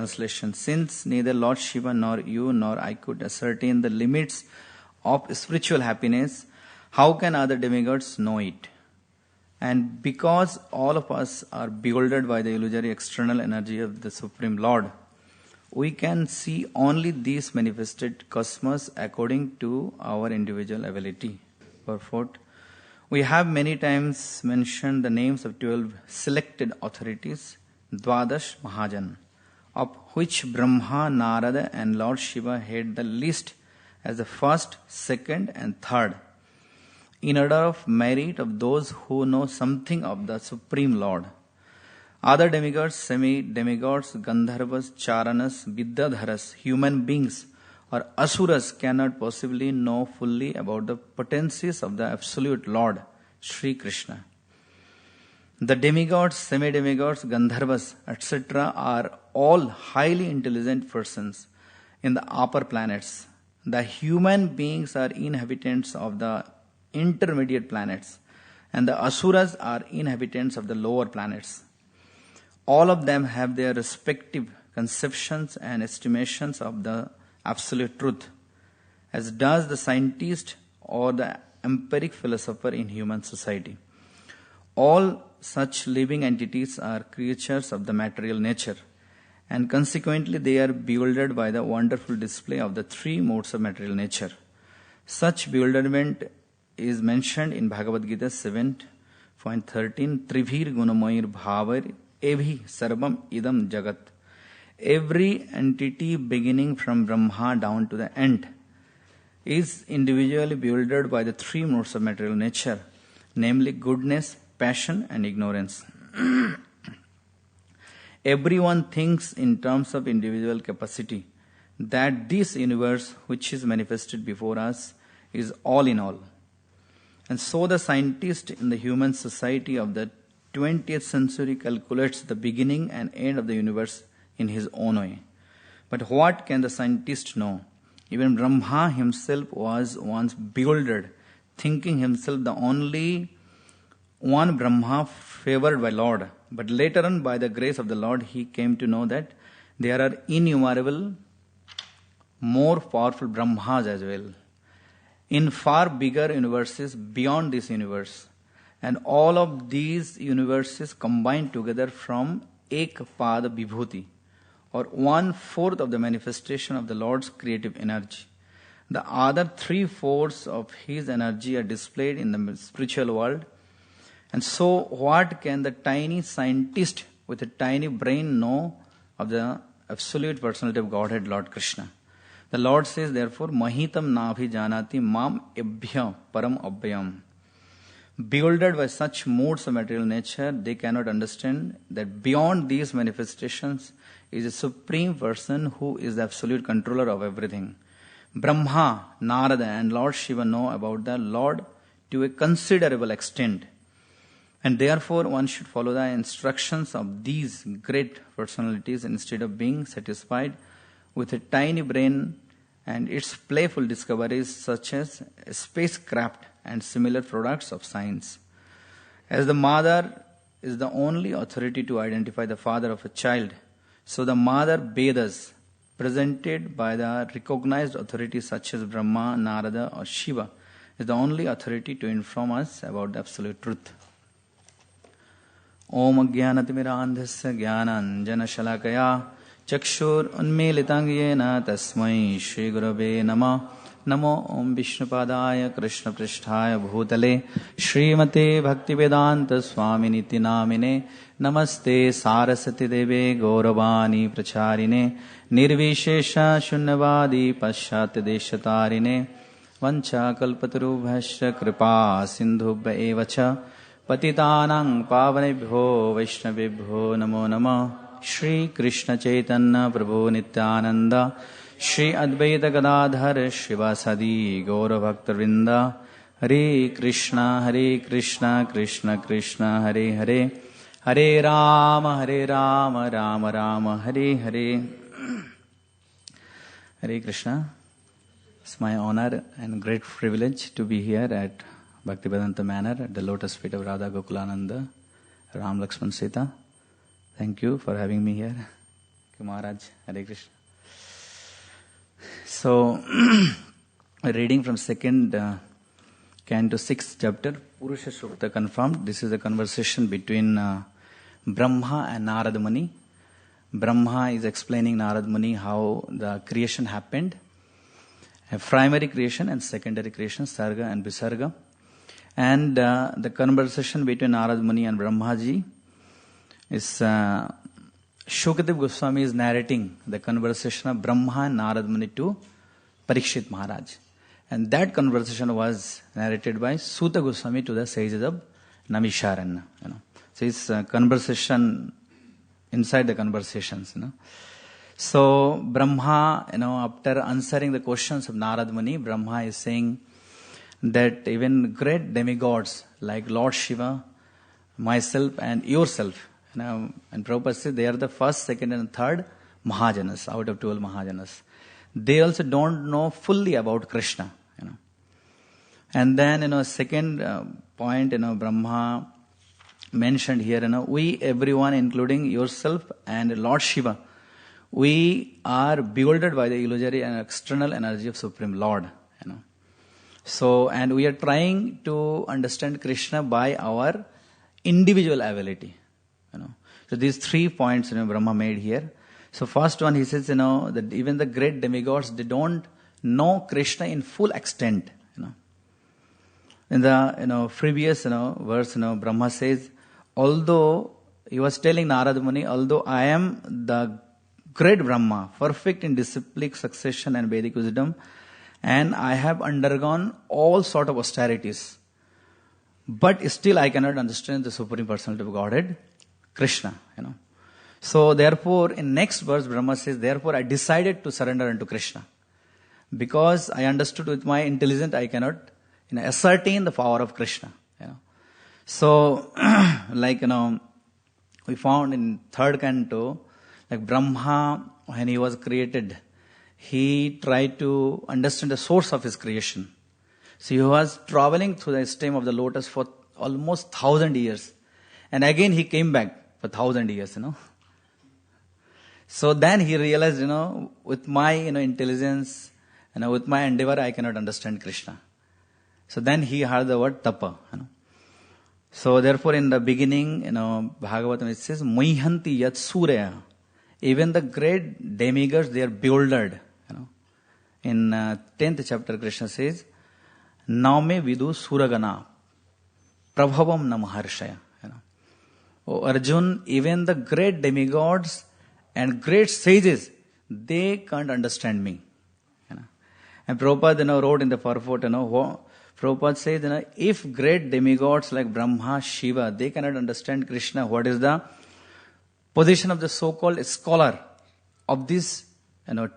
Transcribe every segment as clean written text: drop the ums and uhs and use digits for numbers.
Translation. Since neither Lord Shiva nor you nor I could ascertain the limits of spiritual happiness, how can other demigods know it? And because all of us are bewildered by the illusory external energy of the Supreme Lord, we can see only these manifested cosmos according to our individual ability. Purport. We have many times mentioned the names of 12 selected authorities, Dwadash Mahajan, of which Brahma, Narada and Lord Shiva had the list as the first, second and third, in order of merit of those who know something of the Supreme Lord. Other demigods, semi-demigods, Gandharvas, Charanas, Vidyadharas, human beings or asuras cannot possibly know fully about the potencies of the Absolute Lord, Sri Krishna. The demigods, semi-demigods, Gandharvas, etc. are all highly intelligent persons in the upper planets. The human beings are inhabitants of the intermediate planets, and the asuras are inhabitants of the lower planets. All of them have their respective conceptions and estimations of the absolute truth, as does the scientist or the empiric philosopher in human society. All such living entities are creatures of the material nature, and consequently they are bewildered by the wonderful display of the three modes of material nature. Such bewilderment is mentioned in Bhagavad Gita 7.13, Trivir Gunamoyir Bhavar Evhi Sarvam Idam Jagat. Every entity beginning from Brahma down to the end is individually bewildered by the three modes of material nature, namely goodness, passion and ignorance. Everyone thinks in terms of individual capacity, that this universe which is manifested before us is all in all. And so the scientist in the human society of the 20th century calculates the beginning and end of the universe in his own way. But what can the scientist know? Even Brahma himself was once bewildered, thinking himself the only one Brahma favored by Lord. But later on, by the grace of the Lord, he came to know that there are innumerable more powerful Brahmas as well, in far bigger universes beyond this universe. And all of these universes combined together from Ek Pada Vibhuti, or 1/4 of the manifestation of the Lord's creative energy. The other 3/4 of his energy are displayed in the spiritual world. And so what can the tiny scientist with a tiny brain know of the absolute personality of Godhead, Lord Krishna? The Lord says, therefore, Mahitam Nabhi Janati Mam Ebhya Param Abhyam. Bewildered by such modes of material nature, they cannot understand that beyond these manifestations is a supreme person who is the absolute controller of everything. Brahma, Narada and Lord Shiva know about the Lord to a considerable extent. And therefore one should follow the instructions of these great personalities instead of being satisfied with a tiny brain and its playful discoveries such as spacecraft and similar products of science. As the mother is the only authority to identify the father of a child, so the mother Vedas, presented by the recognized authorities such as Brahma, Narada or Shiva, is the only authority to inform us about the absolute truth. Om Ajnanatimirandhasya Jnananjana Shalakaya Chakshur Unmilitam Yena Tasmai Shri Gurave Namah. Namo Om Vishnupadaya Krishna Pristhaya Bhutale Srimate Bhaktivedanta Swaminiti Namine Namaste Sarasati Deve Gauravani Pracharine Nirvishesha Shunyavadi Paschati Deshatarine Vancha Kalpatarubhasya Kripa Sindhubhya Evacha Patitanang Pavanebhyo Vaishnavebhyo Namo Namah. Shri Krishna Chaitanya Prabhu Nityananda Shri Advaita Gadadhar Shivasadi Gaura Bhakta Vrinda Hare Krishna Krishna Krishna Hare Hare Hare Rama Rama Rama Hare Hare. Hare Krishna. It's my honor and great privilege to be here at Bhaktivedanta Manor at the lotus feet of Radha Gokulananda, Ram Lakshman Sita. Thank you for having me here. Maharaj, Hare Krishna. So, reading from second canto 6th chapter, Purusha Sukta confirmed. This is a conversation between Brahma and Narad Muni. Brahma is explaining Narad Muni how the creation happened. A primary creation and secondary creation, Sarga and Visarga. And the conversation between Narad Muni and Brahmaji is Shukadev Goswami is narrating the conversation of Brahma and Narad Muni to Parikshit Maharaj. And that conversation was narrated by Suta Goswami to the sages of Namisharanya. So it's a conversation inside the conversations. So Brahma, after answering the questions of Narad Muni, Brahma is saying that even great demigods like Lord Shiva, myself and yourself, and Prabhupada says they are the first, second and third Mahajanas out of 12 Mahajanas. They also don't know fully about Krishna. And then, second point, Brahma mentioned here, we, everyone, including yourself and Lord Shiva, we are bewildered by the illusory and external energy of Supreme Lord. So, and we are trying to understand Krishna by our individual ability. So these 3 points, Brahma made here. So first one, he says, that even the great demigods, they don't know Krishna in full extent. In the previous verse, Brahma says, although he was telling Narad Muni, although I am the great Brahma, perfect in disciplic succession and Vedic wisdom, and I have undergone all sort of austerities, but still I cannot understand the Supreme Personality of Godhead, Krishna. So therefore, in next verse, Brahma says, therefore I decided to surrender unto Krishna, because I understood with my intelligence I cannot ascertain the power of Krishna. So, we found in third canto, like Brahma, when he was created, he tried to understand the source of his creation. So he was traveling through the stem of the lotus for almost 1,000 years. And again he came back for 1,000 years, So then he realized, with my, intelligence, with my endeavor, I cannot understand Krishna. So then he heard the word tapa. So therefore in the beginning, Bhagavatam it says, Muhyanti yat surya. Even the great demigods, they are bewildered. In 10th chapter, Krishna says, Naume vidu suragana prabhavam namaharshaya. Oh Arjun, even the great demigods and great sages, they can't understand me. And Prabhupada wrote in the purport, Prabhupada says, if great demigods like Brahma, Shiva, they cannot understand Krishna, what is the position of the so-called scholar of this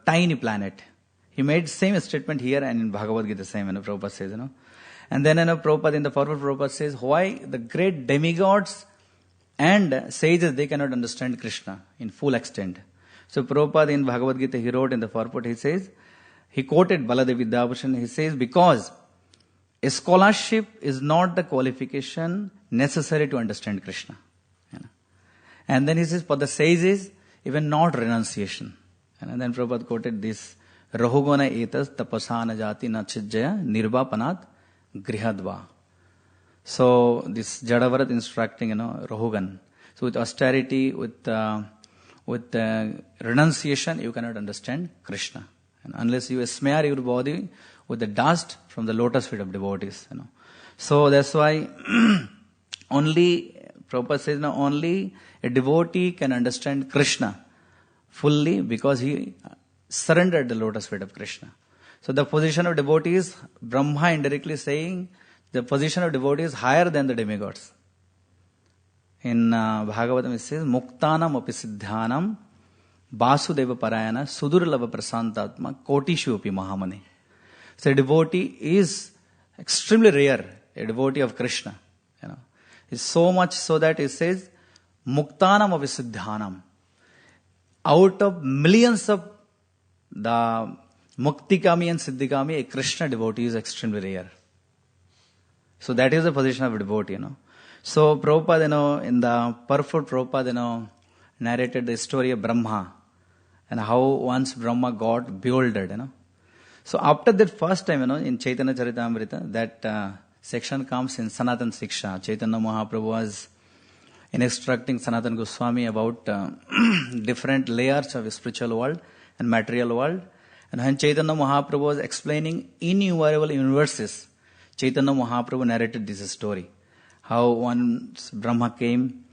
tiny planet? He made same statement here and in Bhagavad Gita same, Prabhupada says, And then Prabhupada in the forward, Prabhupada says, why the great demigods and sages, they cannot understand Krishna in full extent. So Prabhupada in Bhagavad Gita, he wrote in the forward, he says, he quoted Baladev Vidyabhushan, he says, because scholarship is not the qualification necessary to understand Krishna. And then he says, for the sages, even not renunciation. And then Prabhupada quoted this, Rahugana etas tapasana jati na chijjaya nirvapanat grihadva. So this Jadavarat instructing, Rahugan. So with austerity, with renunciation, you cannot understand Krishna. And unless you smear your body with the dust from the lotus feet of devotees. So that's why only, Prabhupada says, only a devotee can understand Krishna fully because he surrendered the lotus feet of Krishna. So the position of devotee is, Brahma indirectly saying, the position of devotee is higher than the demigods. In Bhagavatam it says, Muktanam api siddhanam Vasudeva parayana sudurlava prasantatma kotishu api mahamani. So a devotee is extremely rare, a devotee of Krishna. It's so much so that it says, Muktanam api siddhanam. Out of millions of the Muktikami and Siddhikami, a Krishna devotee is extremely rare. So that is the position of a devotee, So Prabhupada, in the purport, Prabhupada, narrated the story of Brahma. and how once Brahma got bewildered, So after that first time, in Chaitanya Charitamrita, that section comes in Sanatan Siksha. Chaitanya Mahaprabhu was instructing Sanatan Goswami about different layers of spiritual world and material world. And when Chaitanya Mahaprabhu was explaining innumerable universes, Chaitanya Mahaprabhu narrated this story. How once Brahma came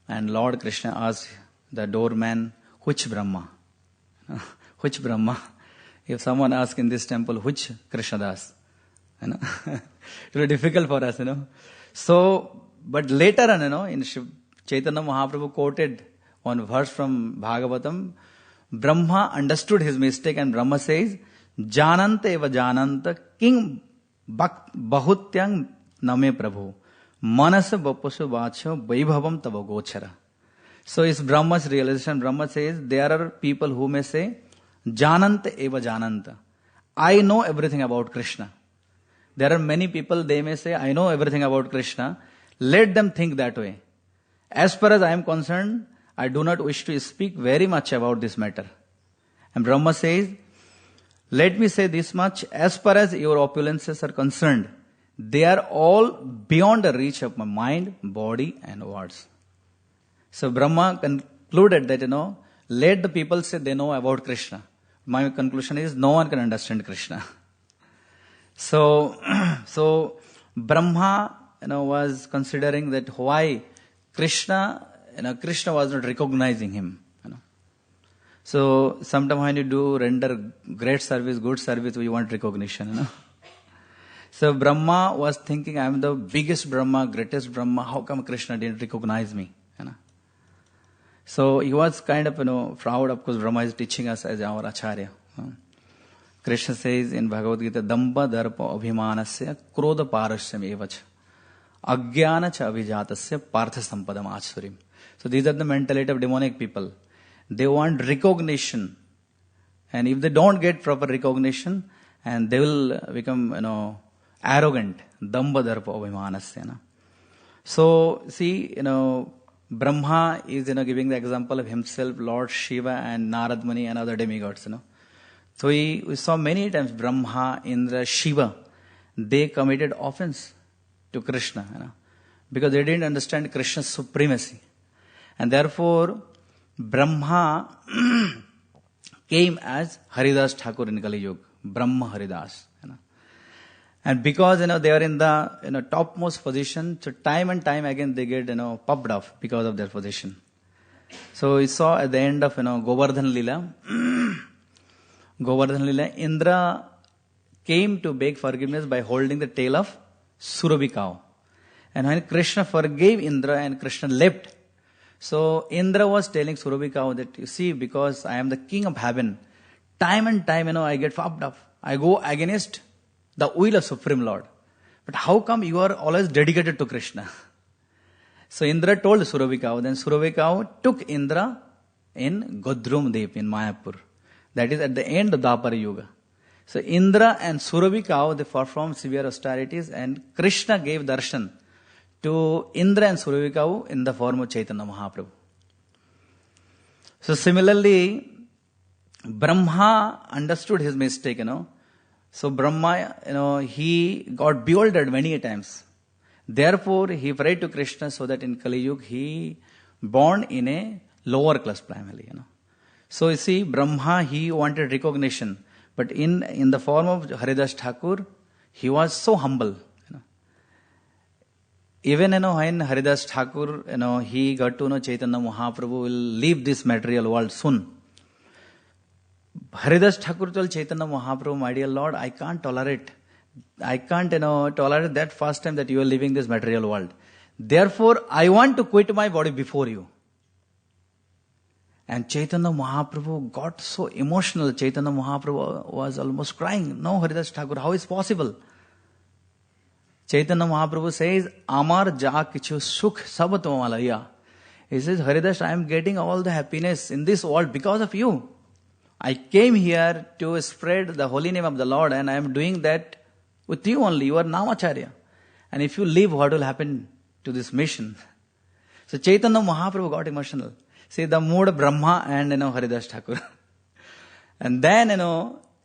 and Lord Krishna asked the doorman, which Brahma? Which Brahma? If someone asks in this temple, which Krishnadas? It will be difficult for us, So, but later on, in Chaitanya Mahaprabhu quoted one verse from Bhagavatam, Brahma understood his mistake and Brahma says, Jananta eva jananta king bahutyang name prabhu manasa bapusu vacho vaibhavam tava gochara. So it's Brahma's realization. Brahma says, there are people who may say, Jananta eva jananta. I know everything about Krishna. There are many people, they may say, I know everything about Krishna. Let them think that way. As far as I am concerned, I do not wish to speak very much about this matter. And Brahma says, let me say this much, as far as your opulences are concerned, they are all beyond the reach of my mind, body and words. So Brahma concluded that, let the people say they know about Krishna. My conclusion is no one can understand Krishna. So Brahma, was considering that why Krishna was not recognizing him. So sometimes when you do render great service, good service, we want recognition. So Brahma was thinking, I am the biggest Brahma, greatest Brahma. How come Krishna didn't recognize me? So he was kind of, proud. Of course, Brahma is teaching us as our Acharya. Krishna says in Bhagavad Gita, Damba darpa abhimanasya krodha parasya evacha ajnana cha abhijatasya partha sampadam asurim. So these are the mentality of demonic people. They want recognition. And if they don't get proper recognition, and they will become, arrogant. Damba darpa abhimanasya. So, see, Brahma is, giving the example of himself, Lord Shiva and Narad Muni and other demigods, So we saw many times Brahma, Indra, Shiva, they committed offense to Krishna, because they didn't understand Krishna's supremacy. And therefore, Brahma came as Haridas Thakur in Kali Yuga, Brahma Haridas. And because, they are in the, topmost position, so time and time again they get, puffed off because of their position. So we saw at the end of, Govardhan Lila, Indra came to beg forgiveness by holding the tail of Surabhi cow. And when Krishna forgave Indra and Krishna left, so Indra was telling Surabhi cow that, you see, because I am the king of heaven, time and time, I get puffed off. I go against the will of Supreme Lord. But how come you are always dedicated to Krishna? So Indra told Surabhi cow. Then Surabhi cow took Indra in Godrum Deep in Mayapur. That is at the end of Dwapara Yuga. So Indra and Surabhi cow, they performed severe austerities, and Krishna gave darshan to Indra and Surabhi cow in the form of Chaitanya Mahaprabhu. So similarly, Brahma understood his mistake, So Brahma, he got bewildered many times. Therefore, he prayed to Krishna so that in Kali Yuga he born in a lower class family, So you see, Brahma, he wanted recognition. But in the form of Haridas Thakur, he was so humble. Even, when Haridas Thakur, he got to know Chaitanya Mahaprabhu will leave this material world soon. Haridas Thakur told Chaitanya Mahaprabhu, my dear Lord, I can't tolerate that first time that you are leaving this material world. Therefore, I want to quit my body before you. And Chaitanya Mahaprabhu got so emotional. Chaitanya Mahaprabhu was almost crying. No, Haridas Thakur, how is possible? Chaitanya Mahaprabhu says, Amar ja kichu sukh sab tumalaya. He says, Haridas, I am getting all the happiness in this world because of you. I came here to spread the holy name of the Lord, and I am doing that with you only. You are Namacharya. And if you leave, what will happen to this mission? So Chaitanya Mahaprabhu got emotional. See, the mood of Brahma and Haridas Thakur. And then,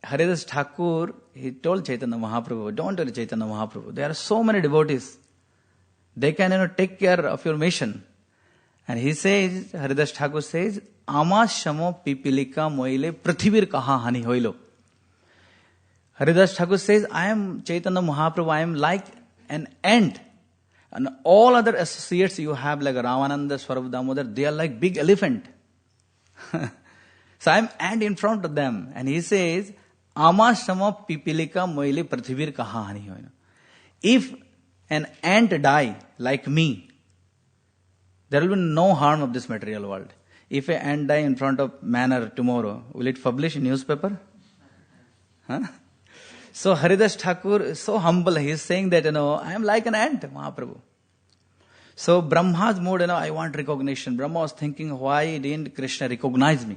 Haridas Thakur, he told Chaitanya Mahaprabhu, don't tell Chaitanya Mahaprabhu, there are so many devotees. They can, take care of your mission. And he says, Haridas Thakur says, Ama shamo pipilika moile prithivir kaha hani hoilo. Haridas Thakur says, I am Chaitanya Mahaprabhu, I am like an ant. And all other associates you have like Rasananda, Swarup Damodar, they are like big elephant. So I am ant in front of them. And he says, Ama shamo pipilika moile prithivir kaha hani hoilo. If an ant die like me, there will be no harm of this material world. If an ant die in front of manor tomorrow, will it publish in newspaper? Huh? So Haridas Thakur is so humble. He is saying that, I am like an ant, Mahaprabhu. So Brahma's mood, I want recognition. Brahma was thinking, why didn't Krishna recognize me?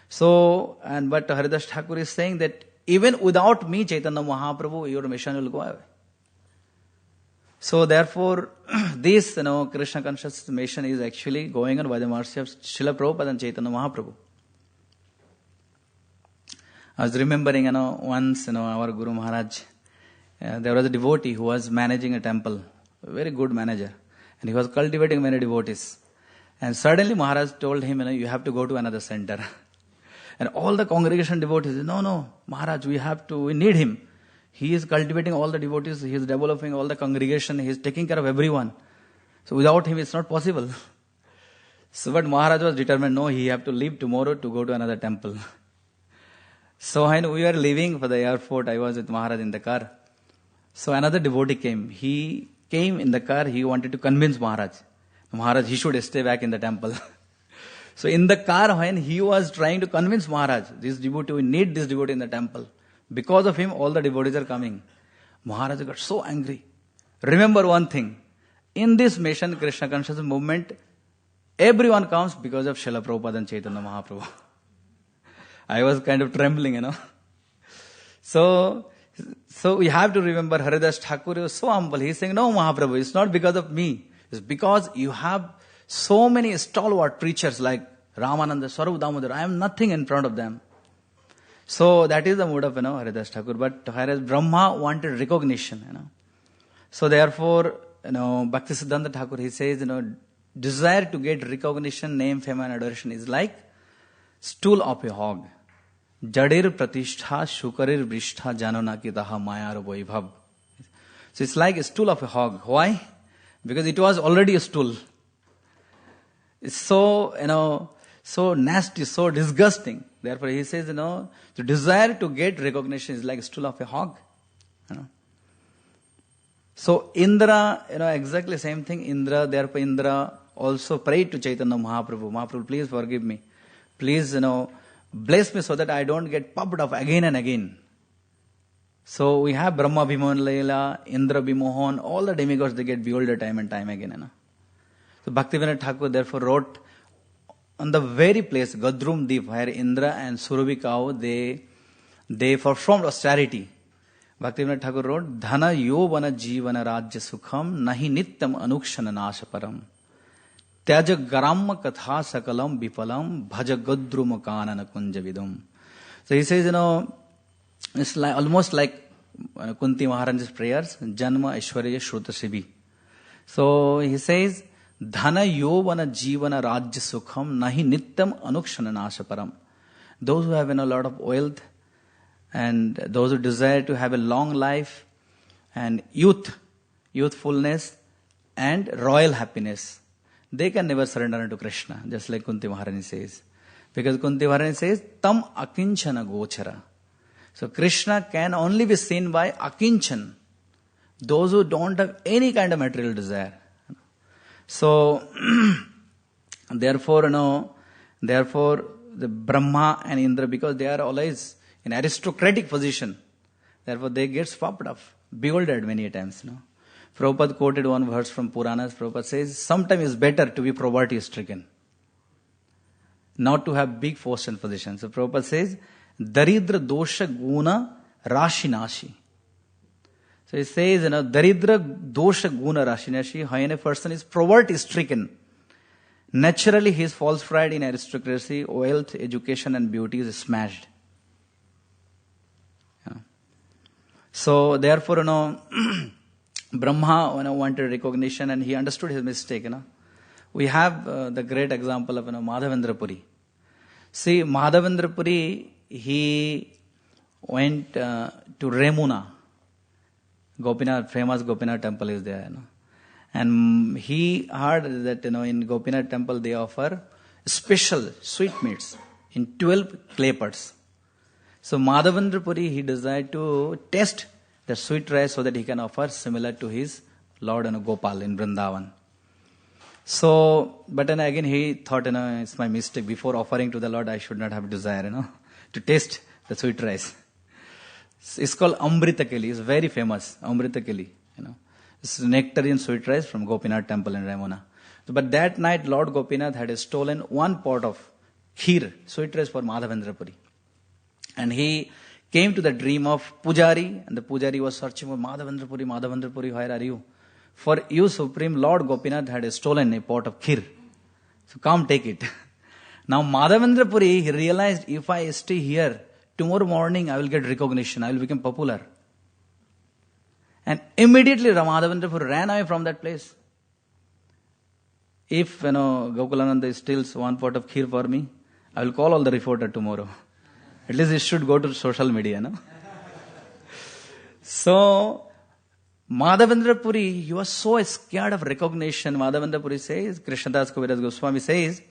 So, but Haridas Thakur is saying that even without me, Chaitanya Mahaprabhu, your mission will go away. So therefore, this, Krishna conscious mission is actually going on by the mercy of Srila Prabhupada and Chaitanya Mahaprabhu. I was remembering, once, our Guru Maharaj, there was a devotee who was managing a temple, a very good manager, and he was cultivating many devotees. And suddenly Maharaj told him, you have to go to another center. And all the congregation devotees, no, Maharaj, we need him. He is cultivating all the devotees, he is developing all the congregation, he is taking care of everyone. So without him, it's not possible. So, but Maharaj was determined, no, he have to leave tomorrow to go to another temple. So when we were leaving for the airport, I was with Maharaj in the car. So another devotee came. He came in the car, he wanted to convince Maharaj, he should stay back in the temple. So in the car, when he was trying to convince Maharaj, this devotee, we need this devotee in the temple. Because of him, all the devotees are coming. Maharaj got so angry. Remember one thing. In this mission, Krishna consciousness movement, everyone comes because of Srila Prabhupada and Chaitanya Mahaprabhu. I was kind of trembling, So we have to remember Haridas Thakur was so humble. He's saying, no, Mahaprabhu, it's not because of me. It's because you have so many stalwart preachers like Ramananda, Swarup Damodar. I am nothing in front of them. So that is the mood of, Haridas Thakur. But whereas Brahma wanted recognition, So therefore, Bhaktisiddhanta Thakur, he says, desire to get recognition, name, fame and adoration is like stool of a hog. Jadir pratishtha shukarir brishtha janona kitaha mayar vaibhav. So it's like a stool of a hog. Why? Because it was already a stool. It's so, so nasty, so disgusting. Therefore he says, the desire to get recognition is like a stool of a hog. So Indra, exactly same thing. Therefore Indra also prayed to Chaitanya Mahaprabhu. Mahaprabhu, please forgive me. Please, bless me so that I don't get puffed up again and again. So we have Brahma Bhimohan Leela, Indra Bhimohan, all the demigods, they get bewildered time and time again. So Bhaktivinoda Thakur therefore wrote on the very place, Gadrum Deep, where Indra and Surabhi cow, they performed austerity. Bhaktivinoda Thakur wrote, Dhana yovana jivana rajya sukham nahi nityam anukshana nashaparam. Tyaja garam katha sakalam bipalam bhaja gadrum kanana kunjavidum. So he says, it's like, almost like Kunti Maharaj's prayers, Janma Aishwarya Shruta Sibi. So he says, Dhana yovana jivana rajya sukham nahi nityam anukshana nashaparam. Those who have a lot of wealth and those who desire to have a long life and youthfulness and royal happiness, they can never surrender to Krishna, just like Kunti Maharani says. Because Kunti Maharani says, Tam akinchana gochara. So Krishna can only be seen by akinchan, those who don't have any kind of material desire. So, therefore, the Brahma and Indra, because they are always in aristocratic position, therefore they get puffed up, bewildered many times. Prabhupada quoted one verse from Puranas. Prabhupada says, sometimes it's better to be poverty stricken, not to have big posts and positions. So Prabhupada says, Daridra dosha guna rashinashi. So he says, Daridra dosha guna rashinashi, when a person is poverty stricken, Naturally, his false pride in aristocracy, wealth, education and beauty is smashed. Yeah. So therefore, Brahma wanted recognition and he understood his mistake. We have the great example of Madhavendra Puri. See, Madhavendra Puri, he went to Remuna. Gopinath, famous Gopinath temple is there. And he heard that in Gopinath temple they offer special sweetmeats in 12 clay pots. So Madhavendra Puri, he desired to test the sweet rice so that he can offer similar to his Lord Gopal in Vrindavan. So, but then again he thought, it's my mistake. Before offering to the Lord, I should not have desire, to taste the sweet rice. It's called Amrita Keli. It's very famous, Amrita Keli. It's nectarian sweet rice from Gopinath temple in Ramona. But that night, Lord Gopinath had stolen one pot of kheer, sweet rice for Madhavendra Puri. And he came to the dream of Pujari, and the Pujari was searching for Madhavendra Puri, where are you? For you, Supreme Lord Gopinath had stolen a pot of kheer. So come take it. Now Madhavendra Puri, he realized, if I stay here, tomorrow morning I will get recognition, I will become popular. And immediately Madhavendra Puri ran away from that place. If Gokulananda steals one pot of kheer for me, I will call all the reporter tomorrow. At least it should go to social media, So Madhavendra Puri, he was so scared of recognition. Madhavendra Puri says, Krishnadas Kaviraj Goswami says,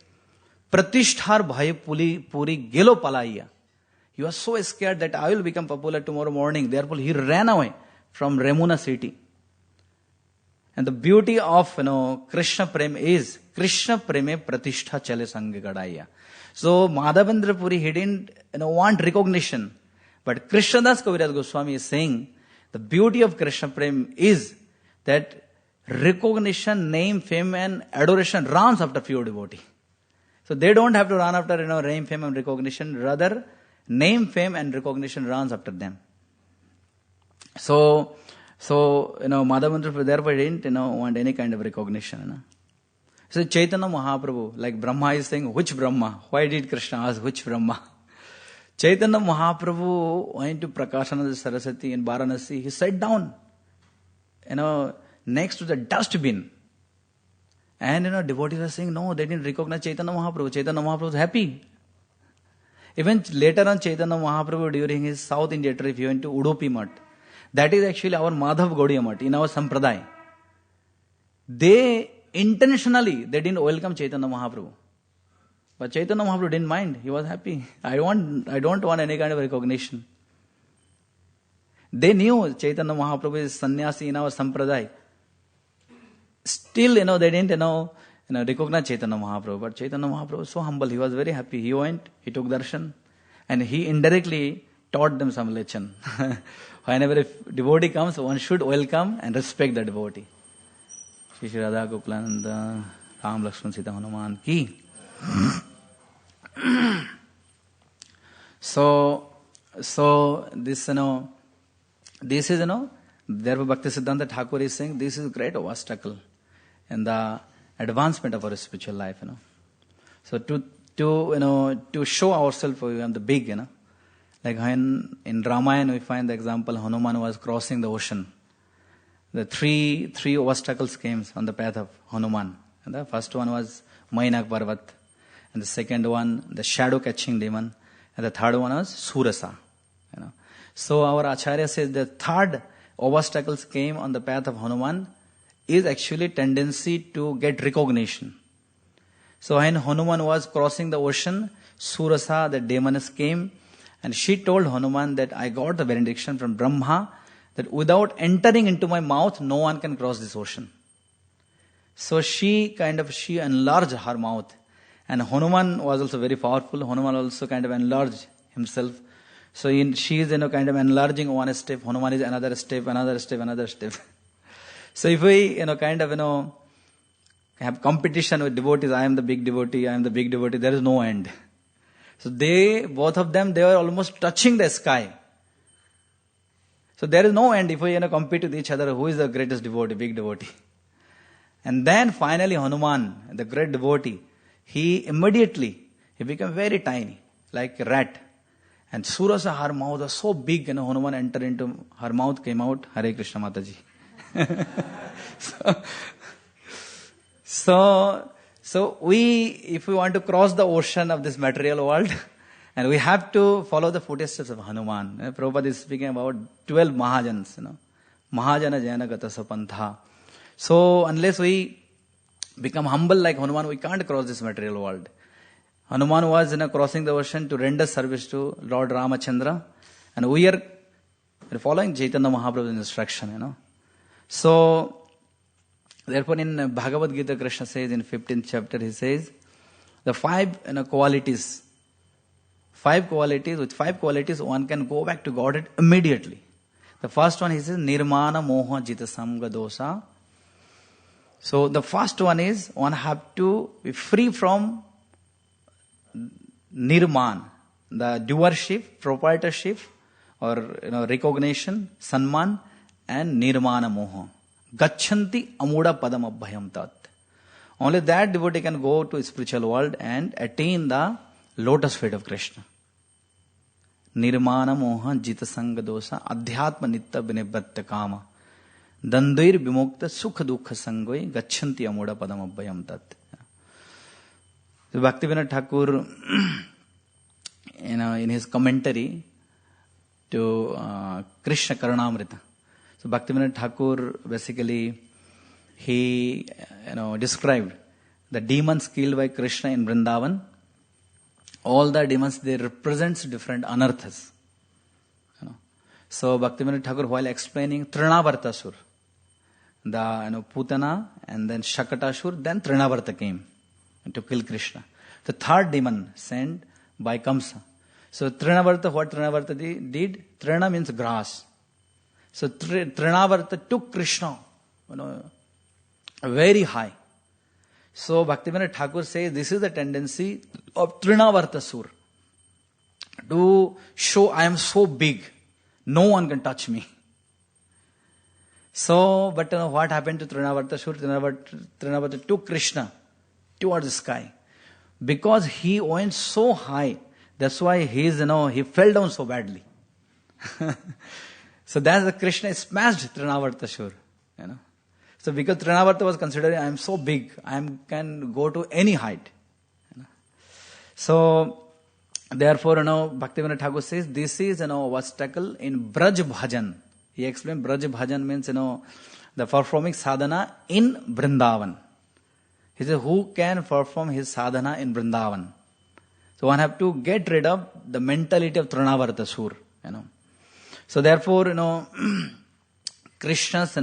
Pratishthar bhai puri gelo palaiya. He was so scared that I will become popular tomorrow morning. Therefore, he ran away from Remuna city. And the beauty of Krishna Prem is Krishna Preme Pratishtha Chale Sange Gadaya. So Madhavendra Puri, he didn't want recognition. But Krishnadas Kaviraj Goswami is saying the beauty of Krishna Prem is that recognition, name, fame and adoration runs after pure devotee. So they don't have to run after name, fame and recognition. Rather, name, fame and recognition runs after them. So Madhavendra therefore didn't want any kind of recognition. So Chaitanya Mahaprabhu, like Brahma is saying, which Brahma? Why did Krishna ask which Brahma? Chaitanya Mahaprabhu went to Prakashananda Saraswati in Varanasi. He sat down, next to the dustbin. And devotees are saying, no, they didn't recognize Chaitanya Mahaprabhu. Chaitanya Mahaprabhu was happy. Even later on, Chaitanya Mahaprabhu, during his South India trip, he went to Udupi Mutt. That is actually our Madhav Gaudiya Mutt in our Sampradaya. They intentionally, they didn't welcome Chaitanya Mahaprabhu. But Chaitanya Mahaprabhu didn't mind. He was happy. I don't want any kind of recognition. They knew Chaitanya Mahaprabhu is sannyasi in our Sampradaya. Still, they didn't, recognize Chaitanya Mahaprabhu. But Chaitanya Mahaprabhu was so humble. He was very happy. He went, he took darshan, and he indirectly taught them some lesson. Whenever a devotee comes, one should welcome and respect the devotee. Shri Shri Radha Gokulananda, Ram Lakshman Sita Hanuman ki. So this, this is, therefore Bhakti Siddhanta Thakur is saying, this is a great obstacle in the advancement of our spiritual life, So to show ourselves we are the big, like when in Ramayana we find the example Hanuman was crossing the ocean. The three obstacles came on the path of Hanuman. And the first one was Mainak Parvat. And the second one, the shadow catching demon. And the third one was Surasa. So our Acharya says the third obstacles came on the path of Hanuman is actually tendency to get recognition. So when Hanuman was crossing the ocean, Surasa, the demoness, came and she told Hanuman that I got the benediction from Brahma that without entering into my mouth, no one can cross this ocean. So she enlarged her mouth. And Hanuman was also very powerful. Hanuman also kind of enlarged himself. So she is kind of enlarging one step. Hanuman is another step, another step, another step. So if we have competition with devotees, I am the big devotee, there is no end. So both of them, they were almost touching the sky. So there is no end if we compete with each other, who is the greatest devotee, big devotee. And then finally Hanuman, the great devotee, he immediately, he became very tiny, like a rat. And Surasa, her mouth was so big, Hanuman entered into, her mouth came out, Hare Krishna Mataji. So we, if we want to cross the ocean of this material world, and we have to follow the footsteps of Hanuman. Prabhupada is speaking about 12 Mahajans, Mahajana Jana Gata Sapantha. So unless we become humble like Hanuman, we can't cross this material world. Hanuman was crossing the ocean to render service to Lord Ramachandra, and we are following Chaitanya Mahaprabhu's instruction. So therefore, in Bhagavad Gita, Krishna says in 15th chapter, he says, the five qualities. With five qualities, one can go back to Godhead immediately. The first one, he says, Nirmana Moha Jita Samga Dosa. So the first one is, one have to be free from Nirman, the doership, proprietorship, or recognition, Sanman, and Nirmana Moha. Gachanti Amuda Padam Abhayam Tat. Only that devotee can go to spiritual world and attain the lotus feet of Krishna. Nirmana Moha Jita Sanga Dosa Adhyatma Nitta Vinibhatta Kama Dandair Vimukta Sukha Dukha Sangoi Gachanti Amuda Padam Abhayam Tat. So Bhaktivinoda Thakur, in his commentary to Krishna Karunamrita, so Bhaktivinoda Thakur basically, he described the demons killed by Krishna in Vrindavan. All the demons, they represents different anarthas. So Bhaktivinoda Thakur, while explaining Trinavartasur, the Putana and then Shakatasur, then Trinavarta came to kill Krishna. The third demon sent by Kamsa. So Trinavarta, what Trinavarta did? Trina means grass. So Trinavarta took Krishna, very high. So Bhaktivinoda Thakur says this is the tendency of Trinavartasur, to show I am so big, no one can touch me. So, but what happened to Trinavartasur? Trinavarta took Krishna towards the sky. Because he went so high, that's why he fell down so badly. So that's the Krishna smashed Trinavartasur. So because Trinavarta was considering, I am so big, I can go to any height. So therefore, Bhaktivinoda Thakur says this is an obstacle in Braj Bhajan. He explained Braj Bhajan means the performing sadhana in Vrindavan. He says who can perform his sadhana in Vrindavan? So one have to get rid of the mentality of Trinavartasur. So therefore, Krishna's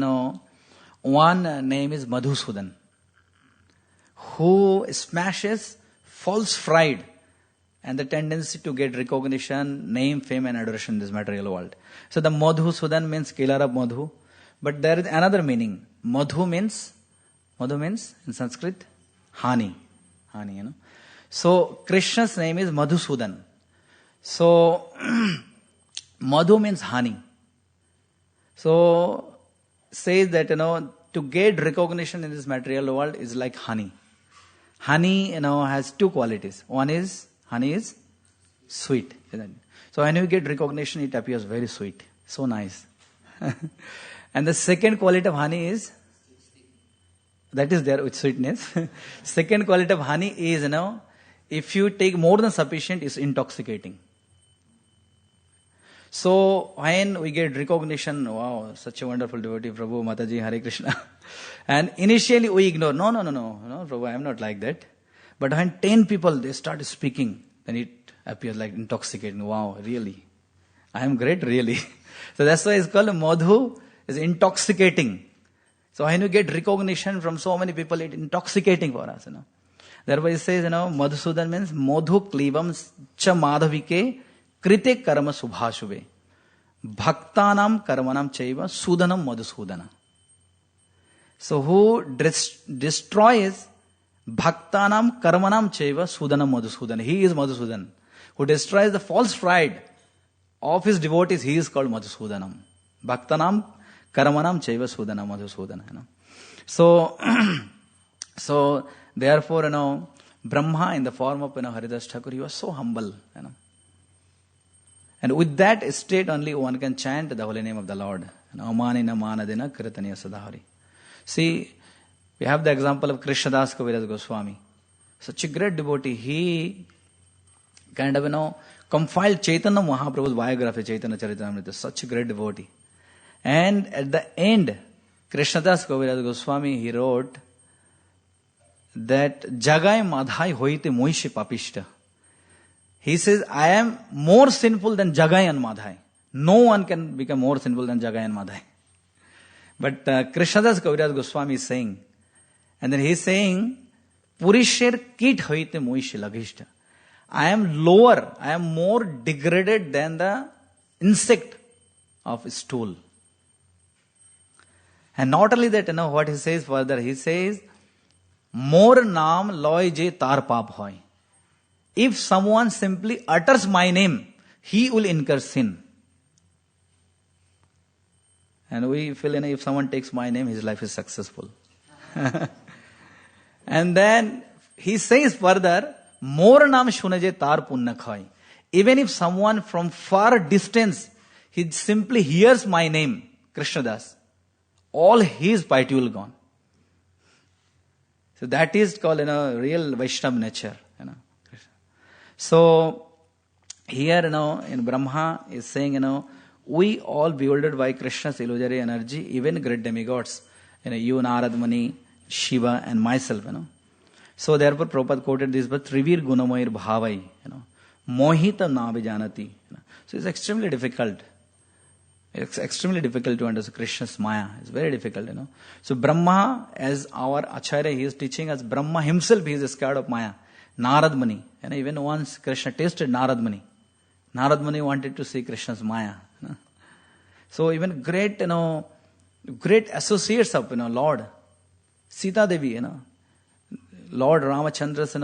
one name is Madhusudan, who smashes false pride and the tendency to get recognition, name, fame and adoration in this material world. So the Madhusudan means killer of Madhu, but there is another meaning. Madhu means in Sanskrit, honey. So Krishna's name is Madhusudan. So Madhu means honey. So says that to get recognition in this material world is like honey. Honey has two qualities. One is honey is sweet. So when you get recognition, it appears very sweet, so nice. And the second quality of honey is that is there with sweetness. Second quality of honey is if you take more than sufficient, it's intoxicating. So when we get recognition, wow, such a wonderful devotee, Prabhu, Mataji, Hare Krishna. And initially we ignore, no, Prabhu, I am not like that. But when 10 people, they start speaking, then it appears like intoxicating. Wow, really? I am great, really. So that's why it's called Madhu, is intoxicating. So when you get recognition from so many people, it's intoxicating for us. Therefore it says, Madhusudan means Madhu klivam cha madhavike krite karma subhashube. Bhaktanam karmanam chaiva sudanam madhusudana. So who destroys bhaktanam karmanam chaiva sudanam madhusudana. He is Madhusudan. Who destroys the false pride of his devotees, he is called Madhusudanam. Bhaktanam karmanam chaiva sudanam madhusudana. So therefore, Brahma in the form of Haridas Thakur, he was so humble. And with that state only one can chant the holy name of the Lord. Amanina manadina kirtaniya sadahari. See, we have the example of Krishnadas Kaviraj Goswami. Such a great devotee. He kind of, compiled Chaitanya Mahaprabhu's biography, Chaitanya Charitamrita. Such a great devotee. And at the end, Krishnadas Kaviraj Goswami, he wrote that Jagai Madhai hoite moishi papishta. He says, I am more sinful than Jagai and Madhai. No one can become more sinful than Jagai and Madhai. But Krishnadas Kaviraj Goswami is saying, and then he is saying, Purisher kit hoite moishi lagishta. I am lower, I am more degraded than the insect of stool. And not only that, what he says further, he says, More naam loy je tar paap hoy. If someone simply utters my name, he will incur sin. And we feel, if someone takes my name, his life is successful. And then he says further, More naam shunaje tar punna khai. Even if someone from far distance, he simply hears my name, Krishnadas, all his piety will gone. So that is called, real Vaishnava nature. So here, in Brahma is saying, we all bewildered by Krishna's illusory energy, even great demigods, you, Narad Muni, Shiva, and myself, So therefore, Prabhupada quoted this, but Trivir Gunamayir Bhavai, Mohita Navijanati. So it's extremely difficult. It's extremely difficult to understand Krishna's Maya. It's very difficult, So Brahma, as our Acharya, he is teaching us, Brahma himself, he is scared of Maya. Narad Muni. Even once Krishna tasted Narad Muni. Narad Muni wanted to see Krishna's Maya. So even great, great associates of, Lord. Sita Devi, Lord Ramachandra's,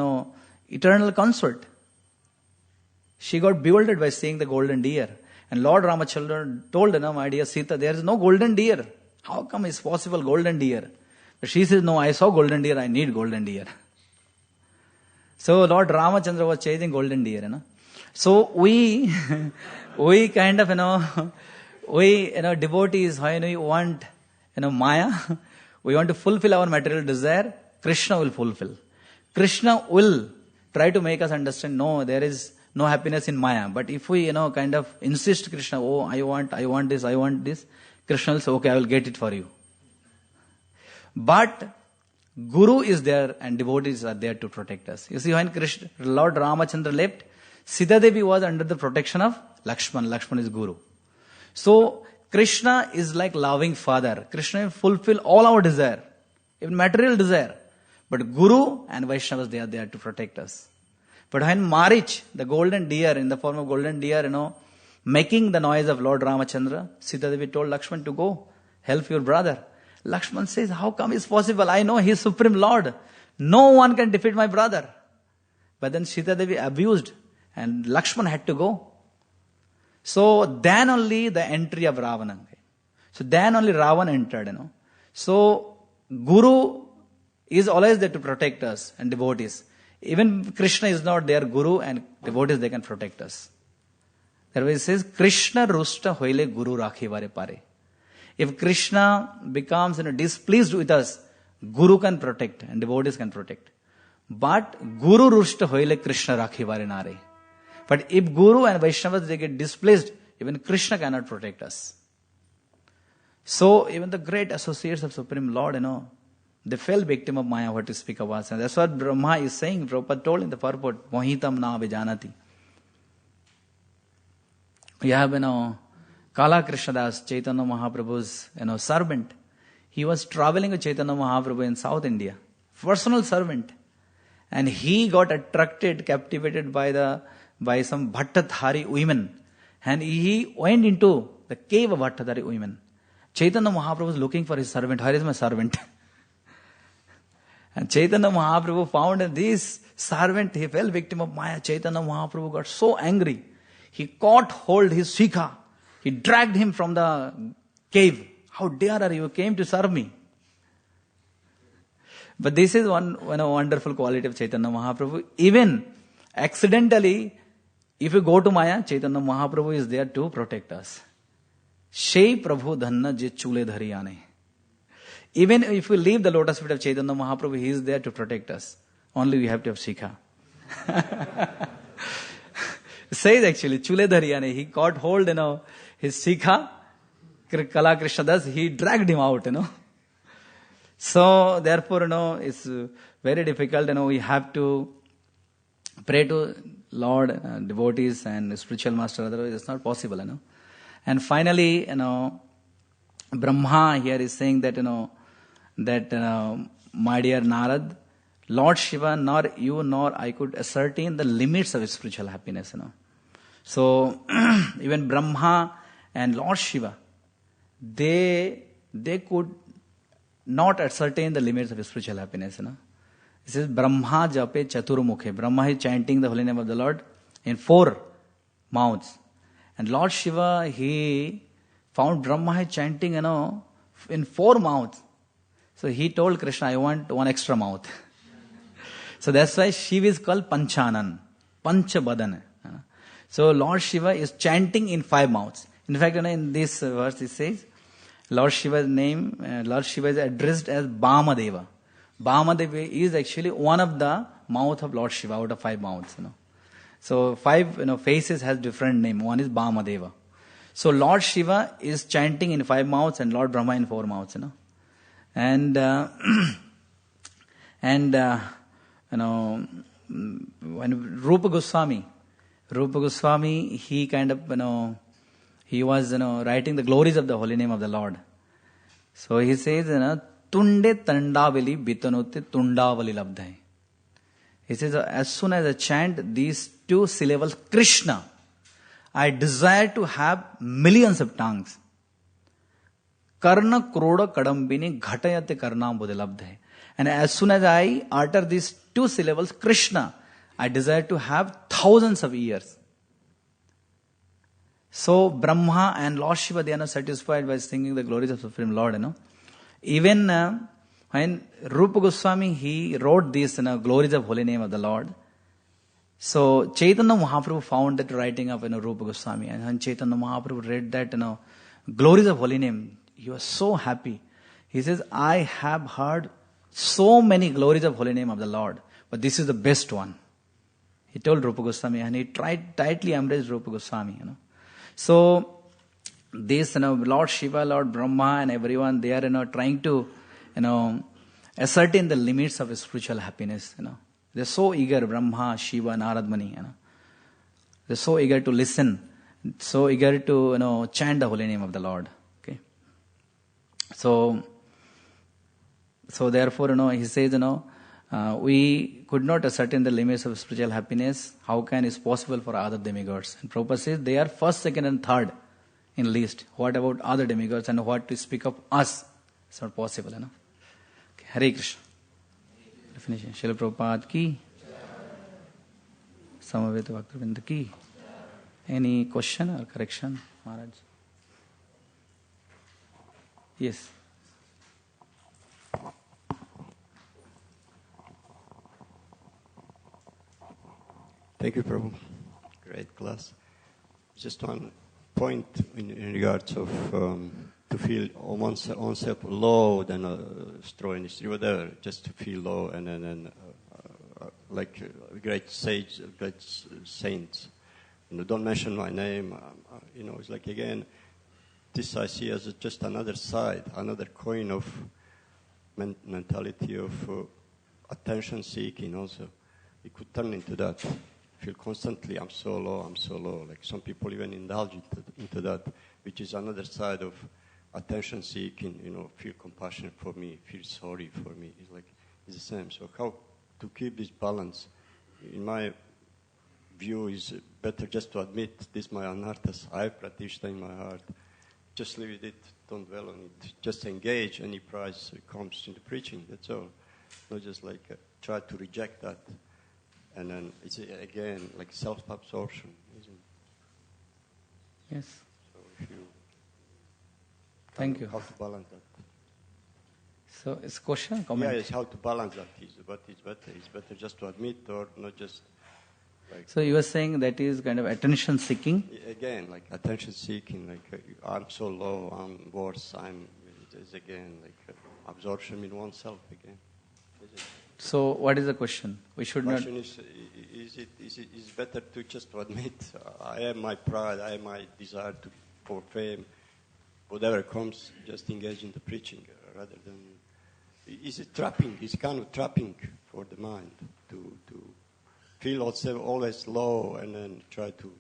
eternal consort. She got bewildered by seeing the golden deer. And Lord Ramachandra told, my dear Sita, there is no golden deer. How come it's possible golden deer? But she says, no, I saw golden deer, I need golden deer. So Lord Ramachandra was chasing golden deer, So we kind of, devotees, we want, Maya, we want to fulfill our material desire, Krishna will fulfill. Krishna will try to make us understand, no, there is no happiness in Maya. But if we, kind of insist Krishna, I want this, Krishna will say, okay, I will get it for you. But Guru is there and devotees are there to protect us. You see, when Lord Ramachandra left, Sita Devi was under the protection of Lakshman. Lakshman is Guru. So, Krishna is like loving father. Krishna will fulfill all our desire, even material desire. But Guru and Vaishnavas, they are there to protect us. But when Marich, the golden deer, in the form of golden deer, making the noise of Lord Ramachandra, Sita Devi told Lakshman to go, help your brother. Lakshman says, how come it's possible? I know he is Supreme Lord. No one can defeat my brother. But then Sita Devi abused and Lakshman had to go. So then only the entry of Ravana. So then only Ravana entered, So Guru is always there to protect us and devotees. Even Krishna is not their Guru and devotees, they can protect us. Therefore it says, Krishna rusta hoile Guru rakhi vare pare. If Krishna becomes displeased with us, Guru can protect and devotees can protect. But Guru rusta hoile Krishna rakhi vare nare. But if Guru and Vaishnavas, they get displeased, even Krishna cannot protect us. So even the great associates of Supreme Lord, they fell victim of Maya, what to speak of us. And that's what Brahma is saying. Prabhupada told in the purport, Mohitam na vijanati. We have, Kala Krishnadas, Chaitanya Mahaprabhu's, servant. He was traveling with Chaitanya Mahaprabhu in South India. Personal servant. And he got attracted, captivated by some Bhattadhari women. And he went into the cave of Bhattadhari women. Chaitanya Mahaprabhu was looking for his servant. Where is my servant? And Chaitanya Mahaprabhu found this servant, he fell victim of Maya. Chaitanya Mahaprabhu got so angry. He caught hold his shikha. He dragged him from the cave. How dare you came to serve me? But this is one wonderful quality of Chaitanya Mahaprabhu. Even accidentally, if you go to Maya, Chaitanya Mahaprabhu is there to protect us. Shei Prabhu Dhanna je chule dhari aane. Even if we leave the lotus feet of Chaitanya Mahaprabhu, he is there to protect us. Only we have to have Shikha. Says actually, chule dhari aane. He caught hold, his Shikha, Kala Krishna Das, he dragged him out, So, therefore, it's very difficult, we have to pray to Lord, devotees and spiritual master, otherwise it's not possible, And finally, Brahma here is saying that, my dear Narad, Lord Shiva, nor you nor I could ascertain the limits of spiritual happiness, So, even Brahma and Lord Shiva, they could not ascertain the limits of spiritual happiness, It says, Brahma jape chaturmukhe. Brahma is chanting the holy name of the Lord in 4 mouths. And Lord Shiva, he found Brahma is chanting, in 4 mouths. So he told Krishna, I want 1 extra mouth. So that's why Shiva is called Panchanan, Panchabadan. So Lord Shiva is chanting in 5 mouths. In fact, in this verse it says, Lord Shiva's name, Lord Shiva is addressed as Bhamadeva. Bhamadeva is actually one of the mouth of Lord Shiva out of 5 mouths. So 5 faces has different name. One is Bhamadeva. So Lord Shiva is chanting in 5 mouths and Lord Brahma in 4 mouths. And when Rupa Goswami, he kind of he was writing the glories of the holy name of the Lord. So he says, Tunde Tandavali Bitanote Tundavali Labdhai. He says, as soon as I chant these 2 syllables, Krishna, I desire to have millions of tongues. Karna Kroda Kadambini Ghatayate Karnam Budilabdhai. And as soon as I utter these 2 syllables, Krishna, I desire to have thousands of ears. So Brahma and Lord Shiva, they are not satisfied by singing the glories of Supreme Lord, Even when Rupa Goswami, he wrote these glories of holy name of the Lord. So Chaitanya Mahaprabhu found that writing of Rupa Goswami. And when Chaitanya Mahaprabhu read that glories of holy name, he was so happy. He says, I have heard so many glories of holy name of the Lord, but this is the best one. He told Rupa Goswami, and he tightly embraced Rupa Goswami, So, this, Lord Shiva, Lord Brahma and everyone, they are, trying to, ascertain the limits of spiritual happiness, They're so eager, Brahma, Shiva, Narad Muni, They're so eager to listen, so eager to, chant the holy name of the Lord, okay. So therefore, he says, we could not ascertain the limits of spiritual happiness. How can it is possible for other demigods? And Prabhupada says they are first, second and third in list. What about other demigods and what to speak of us? It's not possible, Okay. Hare Krishna. Definition. Srila Prabhupada ki. Samaveta Bhaktivinoda ki. Any question or correction, Maharaj? Yes. Thank you, Prabhu. Great class. Just one point in regards of to feel oneself low, then straw in the whatever, just to feel low, and then like great sage, great saints. Don't mention my name. It's like again, this I see as just another side, another coin of mentality of attention seeking. Also, it could turn into that. Feel constantly, I'm so low. Like some people even indulge into that, which is another side of attention seeking. Feel compassion for me, feel sorry for me. It's the same. So how to keep this balance? In my view, is better just to admit this my anarthas. I have pratishtha in my heart. Just leave it. Don't dwell on it. Just engage any price that comes into preaching. That's all. Not just try to reject that. And then it's again like self-absorption, isn't it? Yes. So if you Thank you. How to balance that? So it's question, comment? Yeah, it's how to balance that. What is better? It's better just to admit or not just like... So you were saying that is kind of attention seeking? Again, like attention seeking, like I'm so low, I'm worse, it is again like absorption in oneself again. So what is the question? We should not... The question is it better to just admit I have my pride, I have my desire for fame, whatever comes, just engage in the preaching rather than... Is it trapping? It's kind of trapping for the mind to feel always low and then try to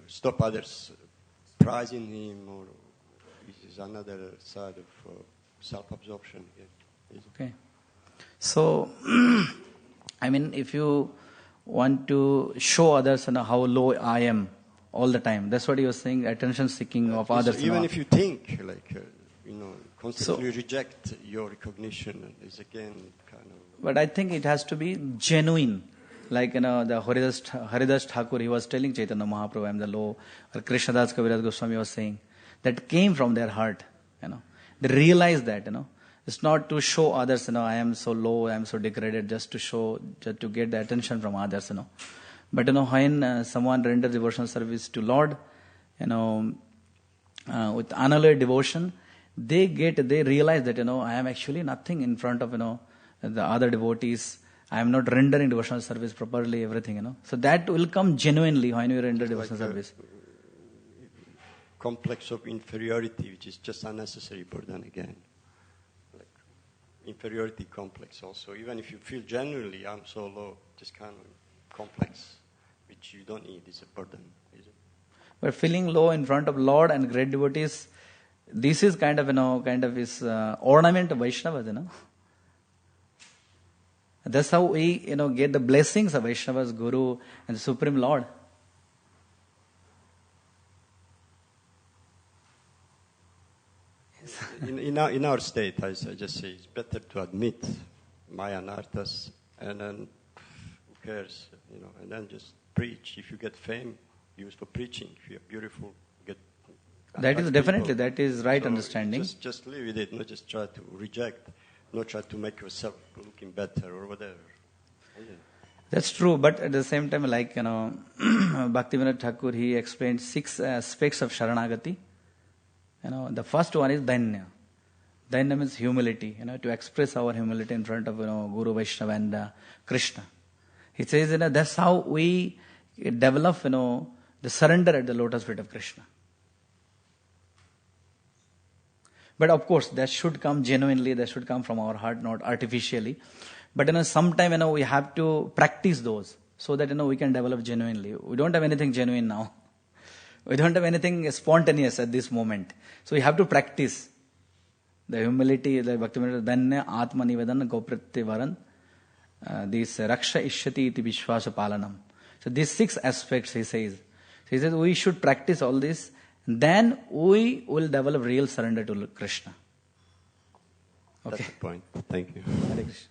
stop others prizing him, or this is another side of self-absorption. Yeah. Okay. So, I mean, if you want to show others how low I am all the time, that's what you were saying, attention seeking of others. Even if you think, like, constantly reject your recognition, is again kind of... But I think it has to be genuine. Like, the Haridas Thakur, he was telling Chaitanya Mahaprabhu, I am the low, or Krishnadas Kaviraj Goswami was saying, that came from their heart, They realized that, It's not to show others, I am so low, I am so degraded, just to get the attention from others, But, when someone renders devotional service to Lord, with unalloyed devotion, they realize that, I am actually nothing in front of, the other devotees. I am not rendering devotional service properly, everything, So that will come genuinely when you render devotional service. Complex of inferiority, which is just unnecessary burden again. Like inferiority complex also. Even if you feel genuinely, I'm so low, just kind of complex, which you don't need, is a burden. Is it? But feeling low in front of Lord and great devotees, this is kind of ornament of Vaishnavas, That's how we, get the blessings of Vaishnavas, Guru, and the Supreme Lord. In our state, I just say it's better to admit my anarthas and then who cares, and then just preach. If you get fame, use for preaching. If you're beautiful, get... That is definitely, people. that is right so understanding. Just live with it, not just try to reject, not try to make yourself looking better or whatever. Yeah. That's true, but at the same time, like, Bhaktivinoda Thakur, he explained 6 aspects of Sharanagati. The first one is Danya. Danya means humility, to express our humility in front of, Guru, Vaishnava and Krishna. He says, that's how we develop, the surrender at the lotus feet of Krishna. But of course, that should come genuinely, that should come from our heart, not artificially. But sometime, we have to practice those so that, we can develop genuinely. We don't have anything genuine now. We don't have anything spontaneous at this moment. So we have to practice the humility, the Bhaktivinoda Danya, Atma Nivedana, Gopratya this Raksha Ishyati iti Vishwasa Palanam. So these 6 aspects, he says. So he says we should practice all this, then we will develop real surrender to Krishna. Okay. That's the point. Thank you. Hare Krishna.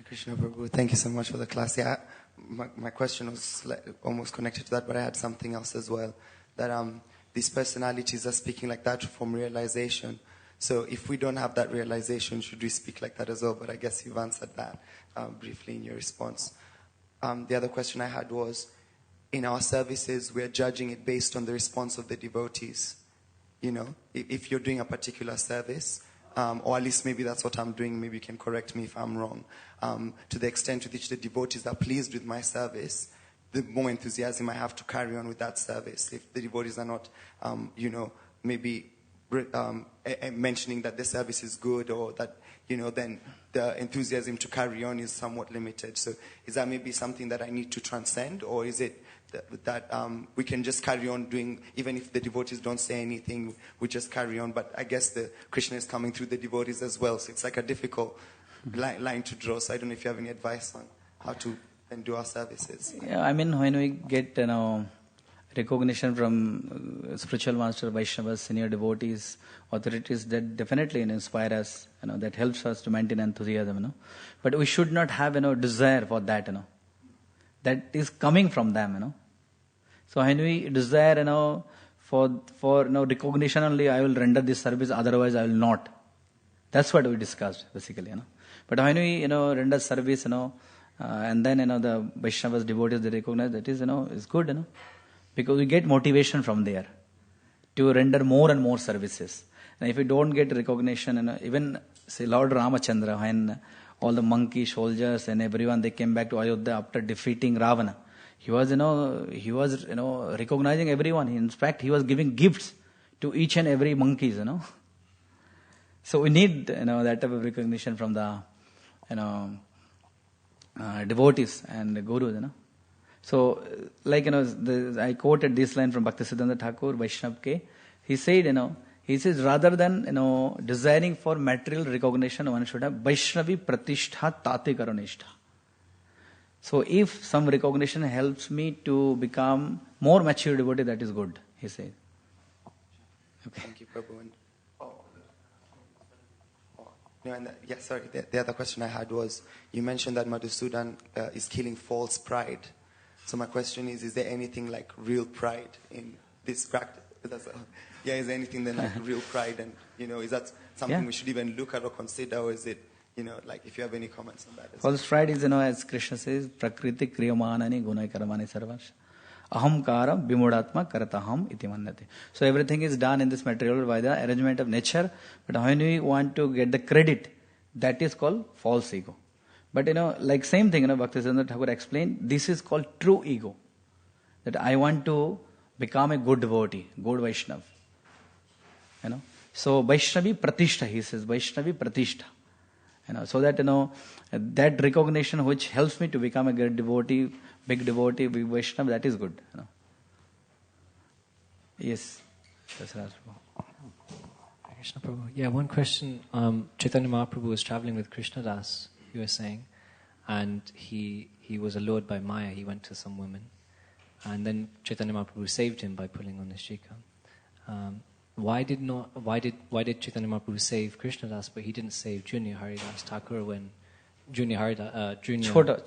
Krishna Prabhu, thank you so much for the class. Yeah, my question was almost connected to that, but I had something else as well. That these personalities are speaking like that from realization. So if we don't have that realization, should we speak like that as well? But I guess you've answered that briefly in your response. The other question I had was, in our services, we're judging it based on the response of the devotees. If you're doing a particular service, or at least maybe that's what I'm doing, maybe you can correct me if I'm wrong, to the extent to which the devotees are pleased with my service, the more enthusiasm I have to carry on with that service. If the devotees are not, maybe mentioning that the service is good, or that, then the enthusiasm to carry on is somewhat limited. So is that maybe something that I need to transcend, or is it that we can just carry on doing, even if the devotees don't say anything, we just carry on? But I guess the Krishna is coming through the devotees as well, so it's like a difficult line to draw. So I don't know if you have any advice on how to then do our services. Yeah, I mean, when we get recognition from spiritual master, Vaishnavas, senior devotees, authorities, that definitely inspire us. That helps us to maintain enthusiasm. But we should not have desire for that. That is coming from them. So when we desire, for recognition only, I will render this service, otherwise I will not. That's what we discussed, basically, But when we, render service, and then, the Vaishnavas, devotees, they recognize that is good, because we get motivation from there to render more and more services. And if we don't get recognition, even, say, Lord Ramachandra, when all the monkey soldiers and everyone, they came back to Ayodhya after defeating Ravana, he was recognizing everyone. In fact, he was giving gifts to each and every monkeys, So we need, that type of recognition from the, devotees and the gurus, So, like, I quoted this line from Bhaktisiddhanta Thakur, Vaishnav K. He said, he says, rather than, desiring for material recognition, one should have Vaishnavi Pratishtha Tate Karanishta. So if some recognition helps me to become more mature devotee, that is good, he said. Okay. Thank you, Prabhu. The other question I had was, you mentioned that Madhusudan is killing false pride. So my question is there anything like real pride in this practice? Is there anything then like real pride, and is that something we should even look at or consider, or is it, like if you have any comments on that? False pride is, as Krishna says, Prakriti Kriyamanani Gunai Karamani Sarvash. Ahamkara Bimudatma Karataham iti mannate. So everything is done in this material by the arrangement of nature, but when we want to get the credit, that is called false ego. But like same thing, Bhaktisiddhanta Thakur explained, this is called true ego. That I want to become a good devotee, good Vaishnav. So Vaishnavi Pratishtha, he says, Vaishnavi Pratishtha. So that, that recognition which helps me to become a great devotee, big devotee, big Vaishnava, that is good. Yes. Krishna Prabhu. Yeah, one question. Chaitanya Mahaprabhu was traveling with Krishnadas, you were saying, and he was allured by Maya. He went to some women, and then Chaitanya Mahaprabhu saved him by pulling on his shikha. Why did Chaitanya Mahaprabhu save Krishnadas, but he didn't save Junior Haridas Thakur when Chota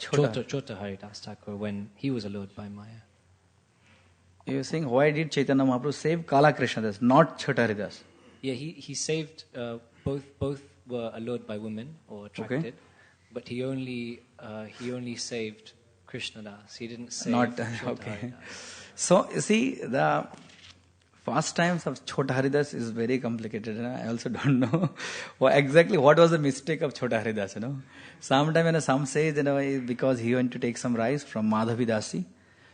Haridas Thakur when he was allured by Maya? You are saying, why did Chaitanya Mahaprabhu save Kala Krishnadas, not Chota Haridas? Yeah, he saved both were allured by women or attracted, but he only saved Krishnadas. He didn't save Not Chota okay. Haridas. So you see, the pastimes of Chota Haridas is very complicated. I also don't know exactly what was the mistake of Chota Haridas. Sometimes some say because he went to take some rice from Madhavi Dasi,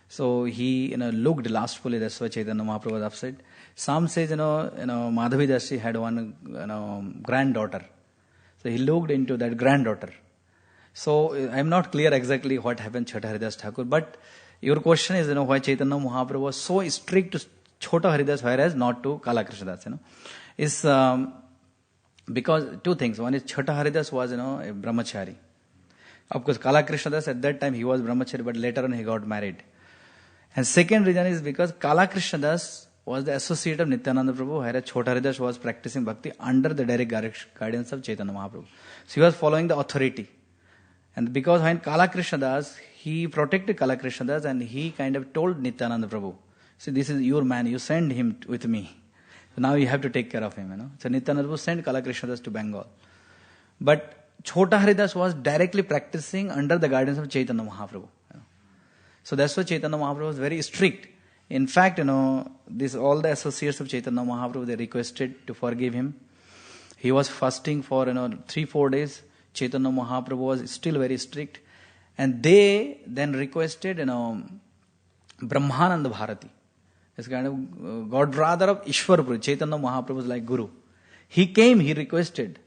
so he looked lustfully. That's why Chaitanya Mahaprabhu was upset. Some say Madhavi Dasi had one granddaughter, so he looked into that granddaughter. So I'm not clear exactly what happened to Chota Haridas Thakur, but your question is why Chaitanya Mahaprabhu was so strict to Chota Haridas, whereas not to Kala Krishnadas, is because two things. One is Chota Haridas was, a brahmachari. Of course, Kala Krishnadas at that time he was brahmachari, but later on he got married. And second reason is because Kala Krishnadas was the associate of Nityananda Prabhu, whereas Chota Haridas was practicing bhakti under the direct guidance of Chaitanya Mahaprabhu. So he was following the authority. And because when Kala Krishnadas, he protected Kala Krishnadas and he kind of told Nityananda Prabhu, see, this is your man, you send him with me. So now you have to take care of him. So Nityananda Prabhu sent Kala Krishnadas to Bengal. But Chota Haridas was directly practicing under the guidance of Chaitanya Mahaprabhu. So that's why Chaitanya Mahaprabhu was very strict. In fact, all the associates of Chaitanya Mahaprabhu, they requested to forgive him. He was fasting for 3-4 days. Chaitanya Mahaprabhu was still very strict. And they then requested Brahmananda Bharati. This kind of godbrother of Ishwarpur, Chaitanya Mahaprabhu was like Guru. He came, he requested.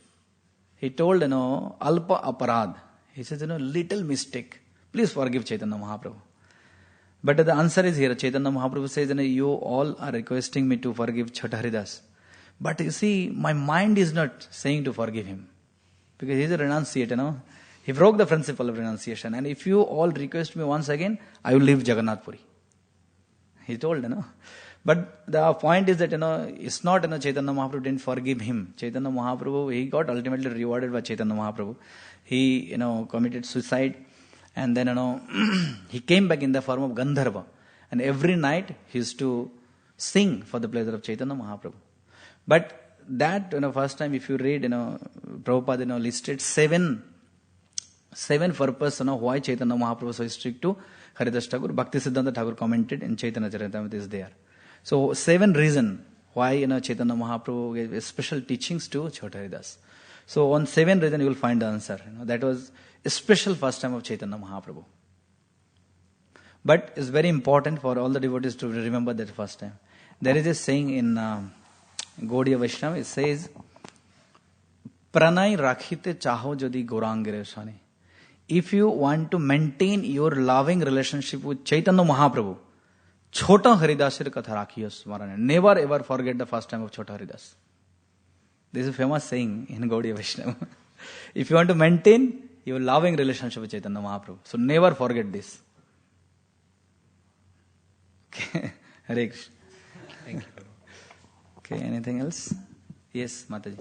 He told, Alpa Aparad. He says, little mistake. Please forgive Chaitanya Mahaprabhu. But the answer is here. Chaitanya Mahaprabhu says, you all are requesting me to forgive Chota Haridas. But you see, my mind is not saying to forgive him. Because he is a renunciate, He broke the principle of renunciation. And if you all request me once again, I will leave Jagannath Puri. He told, But the point is that, it's not, Chaitanya Mahaprabhu didn't forgive him. Chaitanya Mahaprabhu, he got ultimately rewarded by Chaitanya Mahaprabhu. He, committed suicide. And then, he came back in the form of Gandharva. And every night he used to sing for the pleasure of Chaitanya Mahaprabhu. But that, first time if you read, Prabhupada, listed seven purposes, why Chaitanya Mahaprabhu was so strict to Haridas Thakur. Bhakti Siddhanta Thakur commented in Chaitanya Charitamrita is there. So 7 reasons why Chaitanya Mahaprabhu gave special teachings to Chhota Haridas. So on 7 reasons you will find the answer. That was a special first time of Chaitanya Mahaprabhu. But it's very important for all the devotees to remember that first time. There is a saying in Gaudiya Vaishnava, it says, Pranay rakhite chaho jodi gorangire shani. If you want to maintain your loving relationship with Chaitanya Mahaprabhu, Chhota Haridasir Katha Rakhiya Smarana. Never ever forget the first time of Chhota Haridas. This is a famous saying in Gaudiya Vaishnava. If you want to maintain your loving relationship with Chaitanya Mahaprabhu, so never forget this. Okay. Hare Krishna. Thank you. Okay, anything else? Yes, Mataji.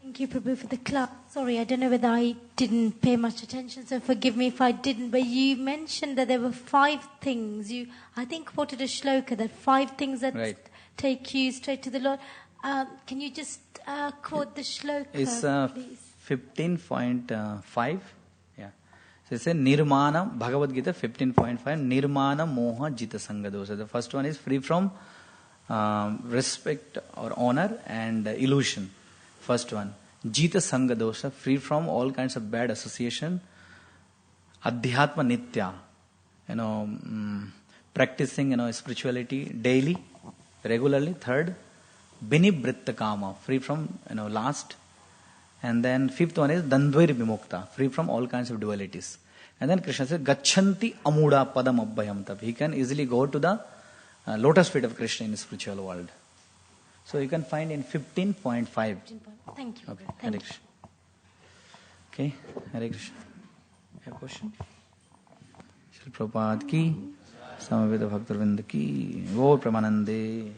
Thank you, Prabhu, for the class. Sorry, I don't know whether I didn't pay much attention, so forgive me if I didn't. But you mentioned that there were 5 things. You, I think, quoted a shloka that 5 things that take you straight to the Lord. Can you just quote the shloka, it's, please? 15.5. Yeah. So it says Nirmana, Bhagavad Gita 15.5, Nirmana Moha Jita Sangha Dosha. The first one is free from respect or honor and illusion. First one. Jita Sangha Dosha, free from all kinds of bad association. Adhyatma Nitya, practicing, spirituality daily, regularly. Third, Binibritta Kama, free from, lust. And then 5th one is Dandvair Vimukta, free from all kinds of dualities. And then Krishna says, Gachanti Amuda Padam Abhayam Tab. He can easily go to the lotus feet of Krishna in the spiritual world. So you can find in 15.5. Thank you. Okay, Hare Krishna. Okay, Hare Krishna. You have a question? Shri Prabhupada ki, Samaveda Bhaktarvinda ki, Gaur Pramanande.